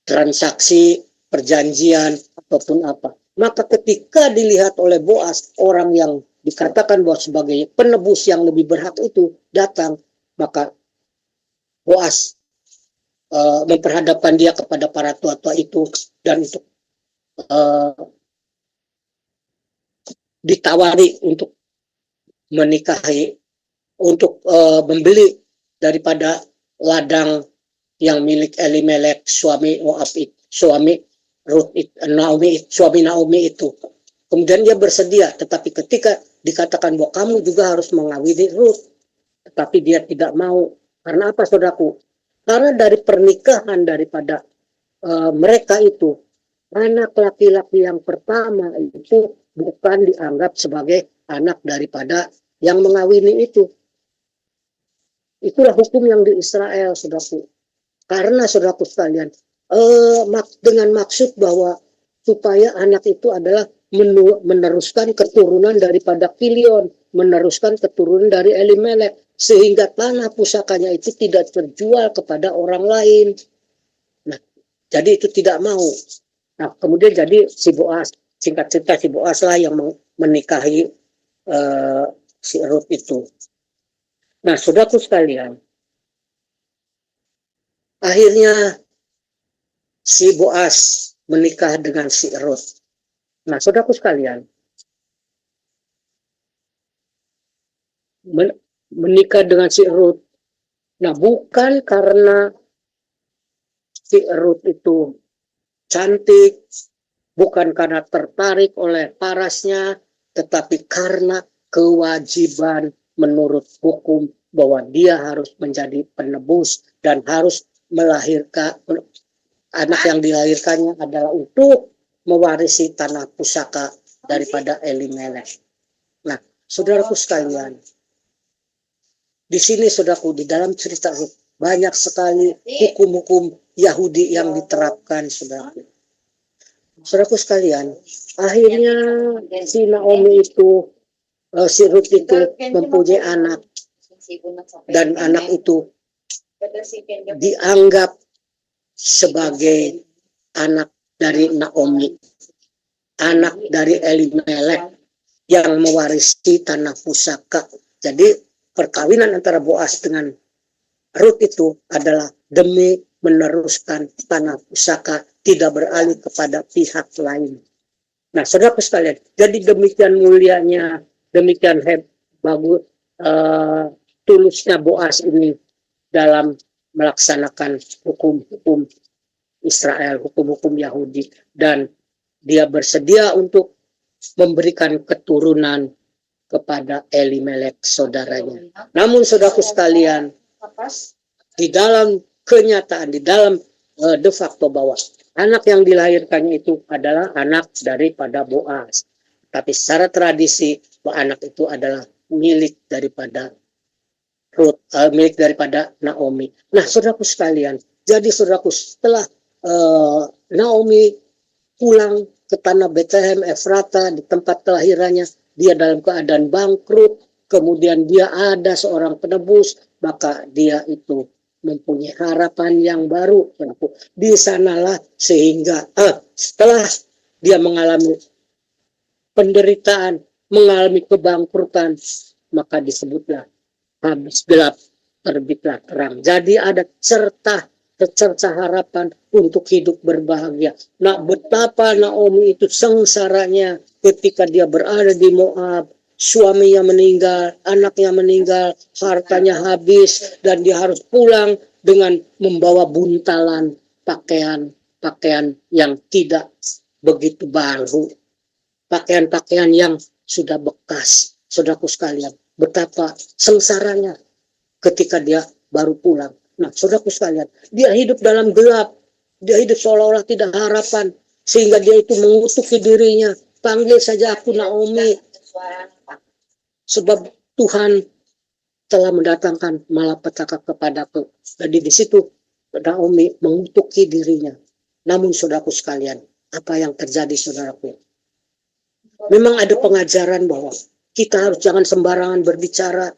transaksi, perjanjian ataupun apa. Maka ketika dilihat oleh Boas, orang yang dikatakan bahwa sebagai penebus yang lebih berhak itu datang, maka Boas memperhadapkan dia kepada para tua-tua itu dan untuk ditawari untuk menikahi, untuk membeli daripada ladang yang milik Elimelek, suami Naomi itu. Kemudian dia bersedia, tetapi ketika dikatakan bahwa kamu juga harus mengawini Ruth, tetapi dia tidak mau. Karena apa, saudaraku? Karena dari pernikahan daripada mereka itu, anak laki-laki yang pertama itu bukan dianggap sebagai anak daripada yang mengawini itu. Itulah hukum yang di Israel, saudaraku. Karena saudaraku sekalian, dengan maksud bahwa supaya anak itu adalah meneruskan keturunan daripada Kilion, meneruskan keturunan dari Elimelek, sehingga tanah pusakanya itu tidak terjual kepada orang lain. Nah, jadi itu tidak mau. Nah, kemudian jadi si Boas, singkat cerita si Boas lah yang menikahi si Ruth itu. Nah, saudaraku sekalian, akhirnya si Boas menikah dengan si Ruth. Nah, saudaraku sekalian, menikah dengan si Ruth, nah bukan karena si Ruth itu cantik, bukan karena tertarik oleh parasnya, tetapi karena kewajiban menurut hukum bahwa dia harus menjadi penebus dan harus melahirkan anak yang dilahirkannya adalah untuk mewarisi tanah pusaka daripada Elimelek. Nah, saudaraku sekalian, di sini saudaraku, di dalam cerita banyak sekali hukum-hukum Yahudi yang diterapkan, saudaraku. Saudaraku sekalian, akhirnya si Naomi itu, si Ruth itu mempunyai anak, dan anak itu dianggap sebagai anak dari Naomi, anak dari Elimelek yang mewarisi tanah pusaka. Jadi perkawinan antara Boas dengan Ruth itu adalah demi meneruskan tanah pusaka, tidak beralih kepada pihak lain. Nah, saudara sekalian, jadi demikian mulianya, demikian bagus, tulusnya Boas ini dalam melaksanakan hukum-hukum Israel, hukum-hukum Yahudi, dan dia bersedia untuk memberikan keturunan kepada Elimelek saudaranya. Namun saudaraku sekalian, di dalam kenyataan, di dalam de facto bahwa anak yang dilahirkannya itu adalah anak daripada Boaz. Tapi secara tradisi, bahwa anak itu adalah milik daripada Ruth, milik daripada Naomi. Nah, saudaraku sekalian, jadi saudaraku setelah Naomi pulang ke tanah Bethlehem Efrata di tempat kelahirannya, dia dalam keadaan bangkrut, kemudian dia ada seorang penebus, maka dia itu mempunyai harapan yang baru. Di sanalah sehingga setelah dia mengalami penderitaan, mengalami kebangkrutan, maka disebutlah habis gelap terbitlah terang. Jadi ada cerca harapan untuk hidup berbahagia. Nah, betapa Naomi itu sengsaranya ketika dia berada di Moab, suaminya meninggal, anaknya meninggal, hartanya habis, dan dia harus pulang dengan membawa buntalan pakaian yang tidak begitu baru, pakaian-pakaian yang sudah bekas. Saudaraku sekalian, betapa sengsaranya ketika dia baru pulang. Nah, saudaraku sekalian, dia hidup dalam gelap, dia hidup seolah-olah tidak harapan, sehingga dia itu mengutuki dirinya, panggil saja aku Naomi, sebab Tuhan telah mendatangkan malapetaka kepadaku. Jadi di situ Naomi mengutuki dirinya. Namun saudaraku sekalian, apa yang terjadi saudaraku? Memang ada pengajaran bahwa kita harus jangan sembarangan berbicara,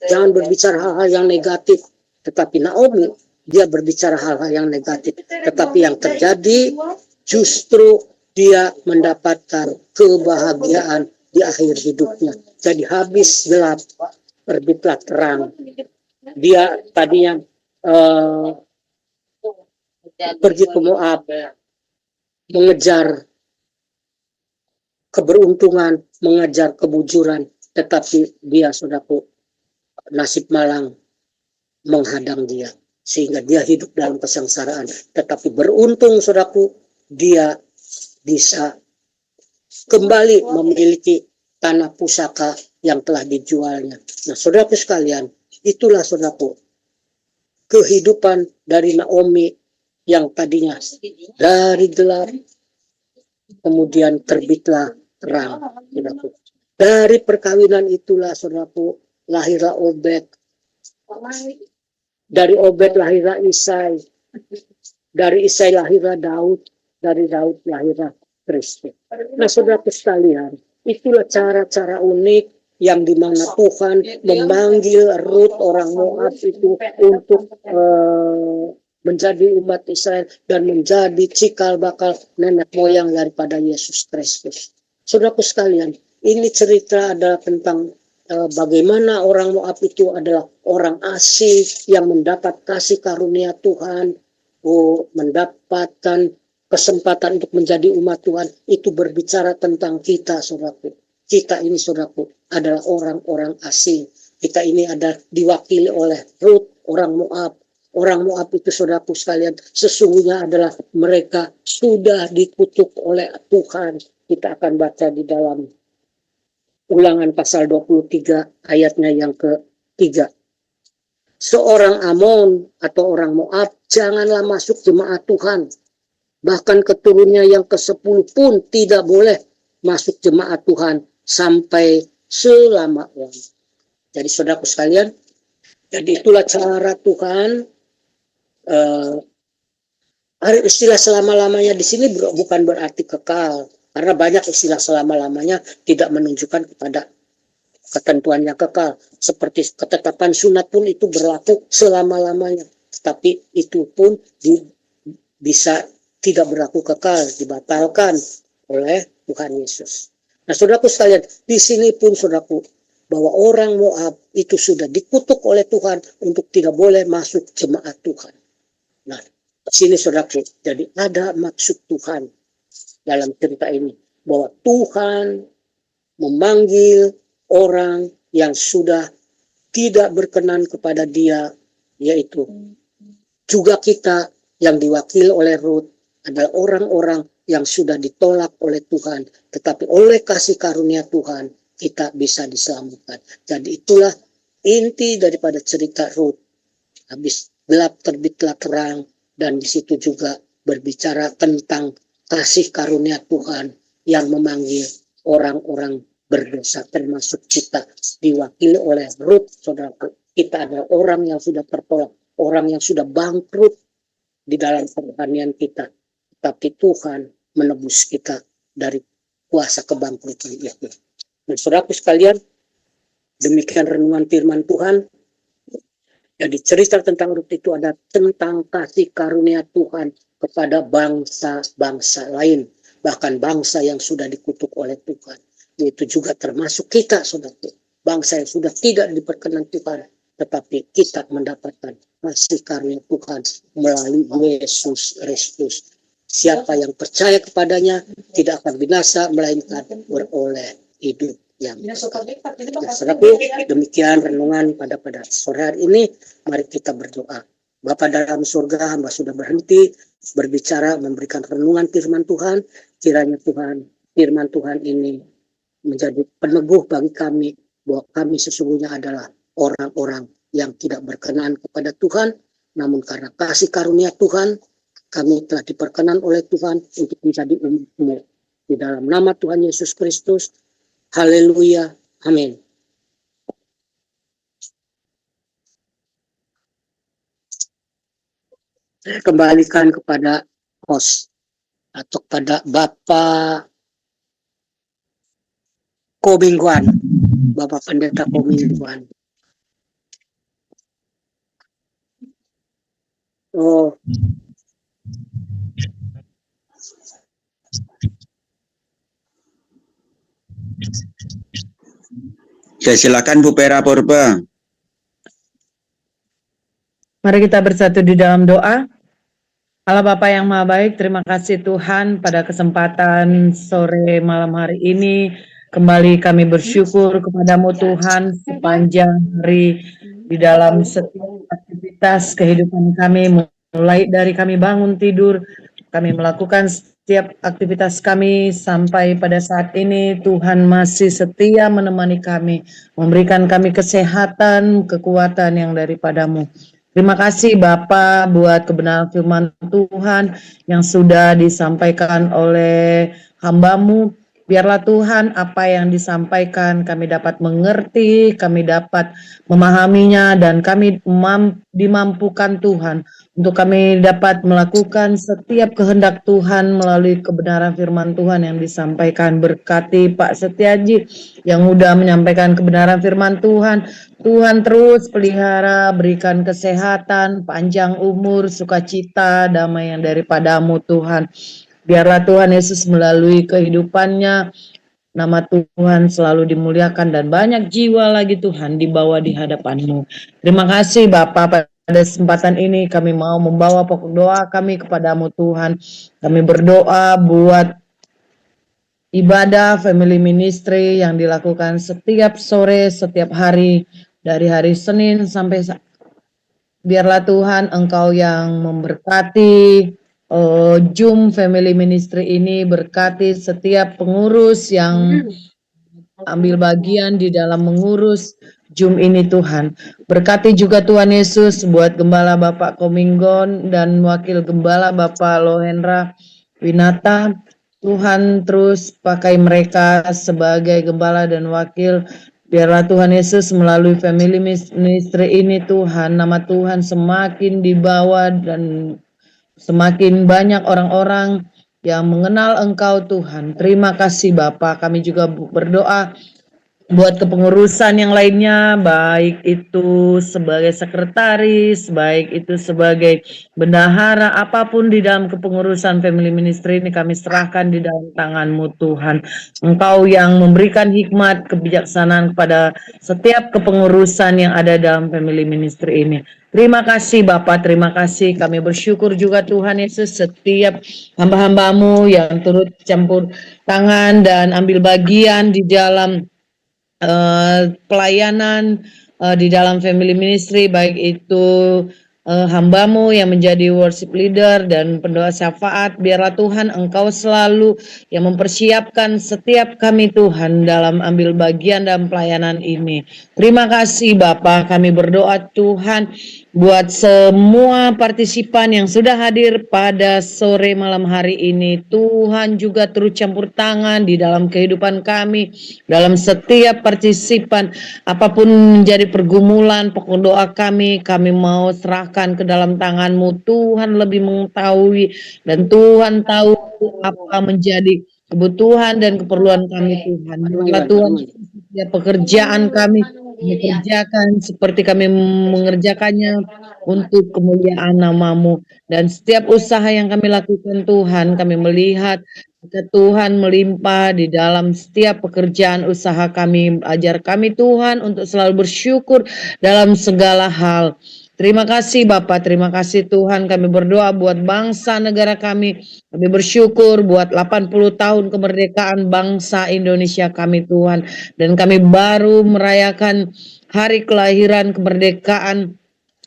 jangan berbicara hal-hal yang negatif. Tetapi Naomi, dia berbicara hal-hal yang negatif. Tetapi yang terjadi justru dia mendapatkan kebahagiaan di akhir hidupnya. Jadi habis gelap, terbitlah terang. Dia tadinya pergi ke Moab, mengejar keberuntungan, mengejar kebujuran, tetapi dia saudaraku, nasib malang menghadang dia, sehingga dia hidup dalam kesengsaraan. Tetapi beruntung saudaraku, dia bisa kembali memiliki tanah pusaka yang telah dijualnya. Nah, saudaraku sekalian, itulah saudaraku kehidupan dari Naomi yang tadinya dari gelap kemudian terbitlah terang. Saudaraku. Dari perkawinan itulah saudaraku lahirlah Obed. Dari Obed lahirlah Isai. Dari Isai lahirlah Daud. Dari Daud lahirlah Kristus. Nah, saudaraku sekalian, itulah cara-cara unik yang dimana Tuhan memanggil Ruth orang Moab itu untuk menjadi umat Israel dan menjadi cikal bakal nenek moyang daripada Yesus Kristus. Saudaraku sekalian, ini cerita adalah tentang bagaimana orang Moab itu adalah orang asing yang mendapat kasih karunia Tuhan, mendapatkan kesempatan untuk menjadi umat Tuhan. Itu berbicara tentang kita, saudaraku. Kita ini, saudaraku, adalah orang-orang asing. Kita ini ada diwakili oleh Ruth, orang Moab. Orang Moab itu, saudaraku sekalian, sesungguhnya adalah mereka sudah dikutuk oleh Tuhan. Kita akan baca di dalam Ulangan pasal 23 ayatnya yang ke-3. Seorang Amon atau orang Moab janganlah masuk jemaat Tuhan. Bahkan keturunnya yang ke-10 pun tidak boleh masuk jemaat Tuhan sampai selama-lamanya. Jadi saudaraku sekalian, jadi itulah cara Tuhan. Istilah selama-lamanya di sini bukan berarti kekal, karena banyak istilah selama-lamanya tidak menunjukkan kepada ketentuan yang kekal. Seperti ketetapan sunat pun itu berlaku selama-lamanya, tapi itu pun bisa tidak berlaku kekal, dibatalkan oleh Tuhan Yesus. Nah, saudaraku sekalian, di sini pun saudaraku, bahwa orang Moab itu sudah dikutuk oleh Tuhan untuk tidak boleh masuk jemaat Tuhan. Nah, di sini saudaraku, jadi ada maksud Tuhan dalam cerita ini, bahwa Tuhan memanggil orang yang sudah tidak berkenan kepada Dia, yaitu juga kita yang diwakili oleh Ruth adalah orang-orang yang sudah ditolak oleh Tuhan, tetapi oleh kasih karunia Tuhan kita bisa diselamatkan. Jadi itulah inti daripada cerita Rut. Habis gelap terbitlah terang, dan di situ juga berbicara tentang kasih karunia Tuhan yang memanggil orang-orang berdosa, termasuk kita, diwakili oleh Rut, saudaraku. Kita adalah orang yang sudah tertolak, orang yang sudah bangkrut di dalam pertanian kita, tapi Tuhan menebus kita dari kuasa kebangkrutan itu. Dan saudaraku sekalian, demikian renungan firman Tuhan. Jadi cerita tentang Rut itu ada tentang kasih karunia Tuhan kepada bangsa-bangsa lain, bahkan bangsa yang sudah dikutuk oleh Tuhan. Itu juga termasuk kita, saudara. Bangsa yang sudah tidak diperkenan Tuhan, tetapi kita mendapatkan kasih karunia Tuhan melalui Yesus Kristus. Siapa yang percaya kepadanya tidak akan binasa, melainkan beroleh hidup yang saudaraku. Demikian renungan pada sore hari ini. Mari kita berdoa. Bapa dalam surga, hamba sudah berhenti berbicara, memberikan renungan firman Tuhan. Kiranya Tuhan, firman Tuhan ini menjadi peneguh bagi kami bahwa kami sesungguhnya adalah orang-orang yang tidak berkenan kepada Tuhan, namun karena kasih karunia Tuhan, kami telah diperkenan oleh Tuhan untuk menjadi umat-Mu. Di dalam nama Tuhan Yesus Kristus, haleluya, amin. Saya kembalikan kepada host atau pada Bapak Komingguan, Bapak Pendeta Komingguan. Oh, ya silakan Bu Pera Purba. Mari kita bersatu di dalam doa. Allah Bapa yang Maha Baik, terima kasih Tuhan pada kesempatan sore malam hari ini. Kembali kami bersyukur kepadamu Tuhan sepanjang hari di dalam setiap aktivitas kehidupan kami. Mulai dari kami bangun tidur, kami melakukan setiap aktivitas kami sampai pada saat ini. Tuhan masih setia menemani kami, memberikan kami kesehatan, kekuatan yang daripadamu. Terima kasih Bapa buat kebenaran firman Tuhan yang sudah disampaikan oleh hamba-Mu. Biarlah Tuhan apa yang disampaikan kami dapat mengerti, kami dapat memahaminya, dan kami dimampukan Tuhan untuk kami dapat melakukan setiap kehendak Tuhan melalui kebenaran firman Tuhan yang disampaikan. Berkati Pak Setiaji yang sudah menyampaikan kebenaran firman Tuhan. Tuhan terus pelihara, berikan kesehatan, panjang umur, sukacita, damai yang daripadamu Tuhan. Biarlah Tuhan Yesus melalui kehidupannya, nama Tuhan selalu dimuliakan dan banyak jiwa lagi Tuhan dibawa di hadapan-Mu. Terima kasih Bapa, pada kesempatan ini kami mau membawa pokok doa kami kepadamu Tuhan. Kami berdoa buat ibadah family ministry yang dilakukan setiap sore, setiap hari, dari hari Senin sampai biarlah Tuhan Engkau yang memberkati Zoom Family Ministry ini, berkati setiap pengurus yang ambil bagian di dalam mengurus Zoom ini Tuhan. Berkati juga Tuhan Yesus buat Gembala Bapak Kominggon dan Wakil Gembala Bapak Lohendra Winata. Tuhan terus pakai mereka sebagai gembala dan wakil. Biarlah Tuhan Yesus melalui family ministry ini Tuhan, nama Tuhan semakin dibawa dan semakin banyak orang-orang yang mengenal Engkau Tuhan. Terima kasih Bapa. Kami juga berdoa buat kepengurusan yang lainnya, baik itu sebagai sekretaris, baik itu sebagai bendahara, apapun di dalam kepengurusan family ministry ini kami serahkan di dalam tangan-Mu Tuhan. Engkau yang memberikan hikmat, kebijaksanaan kepada setiap kepengurusan yang ada dalam family ministry ini. Terima kasih Bapak, terima kasih. Kami bersyukur juga Tuhan Yesus setiap hamba-hamba-Mu yang turut campur tangan dan ambil bagian di dalam pelayanan di dalam family ministry, baik itu hambamu yang menjadi worship leader dan pendoa syafaat. Biarlah Tuhan Engkau selalu yang mempersiapkan setiap kami Tuhan dalam ambil bagian dalam pelayanan ini. Terima kasih Bapa, kami berdoa Tuhan buat semua partisipan yang sudah hadir pada sore malam hari ini. Tuhan juga turut campur tangan di dalam kehidupan kami, dalam setiap partisipan. Apapun menjadi pergumulan, pokok doa kami mau serahkan ke dalam tangan-Mu. Tuhan lebih mengetahui dan Tuhan tahu apa menjadi kebutuhan dan keperluan kami Tuhan. Biarlah Tuhan setiap pekerjaan kami mengerjakan seperti kami mengerjakannya untuk kemuliaan nama-Mu. Dan setiap usaha yang kami lakukan Tuhan, kami melihat Tuhan melimpah di dalam setiap pekerjaan usaha kami. Ajar kami Tuhan untuk selalu bersyukur dalam segala hal. Terima kasih Bapak, terima kasih Tuhan. Kami berdoa buat bangsa negara kami. Kami bersyukur buat 80 tahun kemerdekaan bangsa Indonesia kami Tuhan. Dan kami baru merayakan hari kelahiran kemerdekaan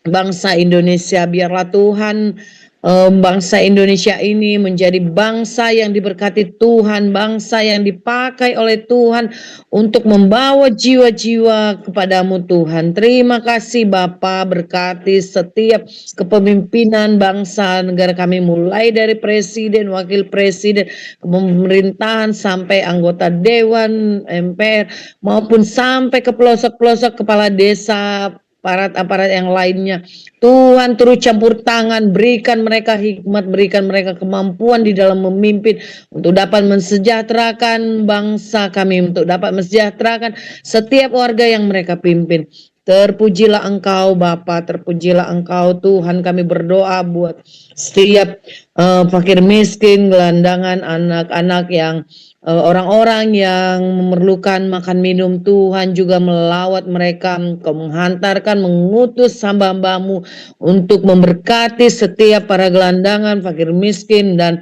bangsa Indonesia. Biarlah Tuhan bangsa Indonesia ini menjadi bangsa yang diberkati Tuhan, bangsa yang dipakai oleh Tuhan untuk membawa jiwa-jiwa kepadamu Tuhan. Terima kasih Bapa, berkati setiap kepemimpinan bangsa negara kami mulai dari presiden, wakil presiden, pemerintahan sampai anggota dewan, MPR maupun sampai ke pelosok-pelosok kepala desa, aparat-aparat yang lainnya. Tuhan turut campur tangan, berikan mereka hikmat, berikan mereka kemampuan di dalam memimpin untuk dapat mensejahterakan bangsa kami, untuk dapat mensejahterakan setiap warga yang mereka pimpin. Terpujilah Engkau Bapa, terpujilah Engkau Tuhan. Kami berdoa buat setiap fakir miskin, gelandangan, anak-anak yang orang-orang yang memerlukan makan minum. Tuhan juga melawat mereka, Engkau menghantarkan, mengutus hamba-hambamu untuk memberkati setiap para gelandangan, fakir miskin, dan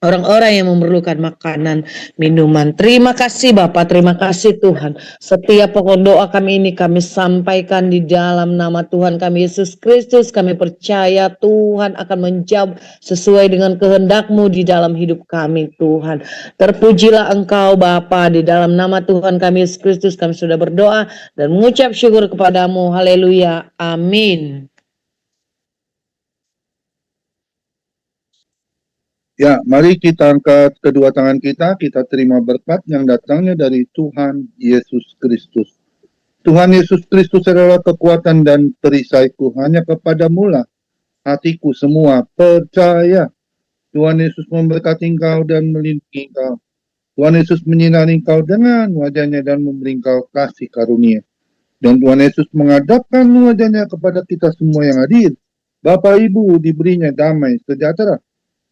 orang-orang yang memerlukan makanan, minuman. Terima kasih Bapak, terima kasih Tuhan. Setiap pokok doa kami ini kami sampaikan di dalam nama Tuhan kami Yesus Kristus. Kami percaya Tuhan akan menjawab sesuai dengan kehendak-Mu di dalam hidup kami Tuhan. Terpujilah Engkau Bapa, di dalam nama Tuhan kami Yesus Kristus kami sudah berdoa dan mengucap syukur kepadamu. Haleluya. Amin. Ya, mari kita angkat kedua tangan kita terima berkat yang datangnya dari Tuhan Yesus Kristus. Tuhan Yesus Kristus adalah kekuatan dan perisaiku, hanya kepadamu lah hatiku semua percaya. Tuhan Yesus memberkati engkau dan melindungi engkau. Tuhan Yesus menyinari engkau dengan wajahnya dan memberi engkau kasih karunia. Dan Tuhan Yesus menghadapkan wajahnya kepada kita semua yang hadir. Bapak Ibu diberinya damai sejahtera.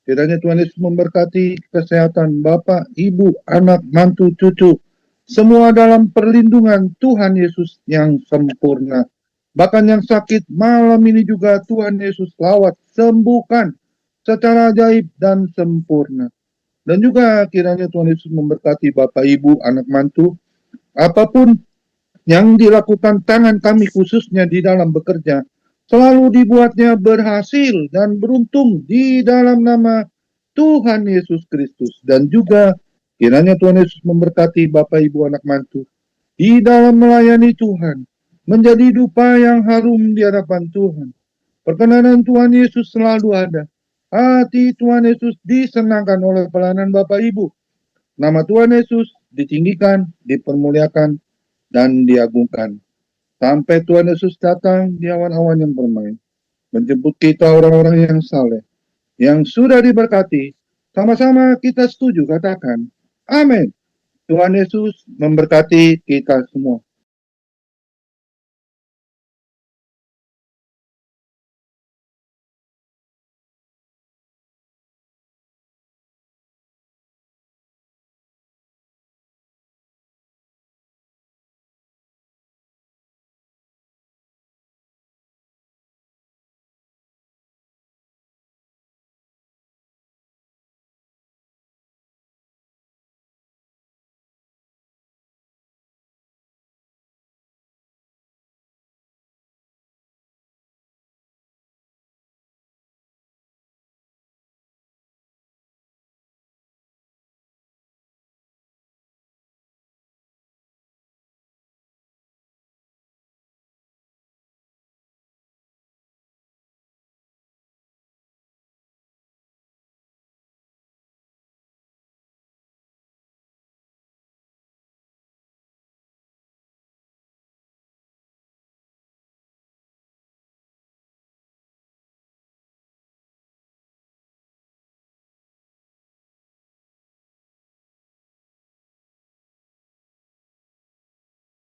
Kiranya Tuhan Yesus memberkati kesehatan Bapak, Ibu, anak, mantu, cucu. Semua dalam perlindungan Tuhan Yesus yang sempurna. Bahkan yang sakit malam ini juga Tuhan Yesus lawat, sembuhkan secara ajaib dan sempurna. Dan juga kiranya Tuhan Yesus memberkati Bapak, Ibu, anak, mantu. Apapun yang dilakukan tangan kami khususnya di dalam bekerja, selalu dibuatnya berhasil dan beruntung di dalam nama Tuhan Yesus Kristus. Dan juga kiranya Tuhan Yesus memberkati Bapak, Ibu, anak, mantu di dalam melayani Tuhan, menjadi dupa yang harum di hadapan Tuhan. Perkenanan Tuhan Yesus selalu ada. Hati Tuhan Yesus disenangkan oleh pelayanan Bapak Ibu. Nama Tuhan Yesus ditinggikan, dipermuliakan, dan diagungkan. Sampai Tuhan Yesus datang di awan-awan yang bermain, menjemput kita orang-orang yang saleh, yang sudah diberkati. Sama-sama kita setuju katakan, amin. Tuhan Yesus memberkati kita semua.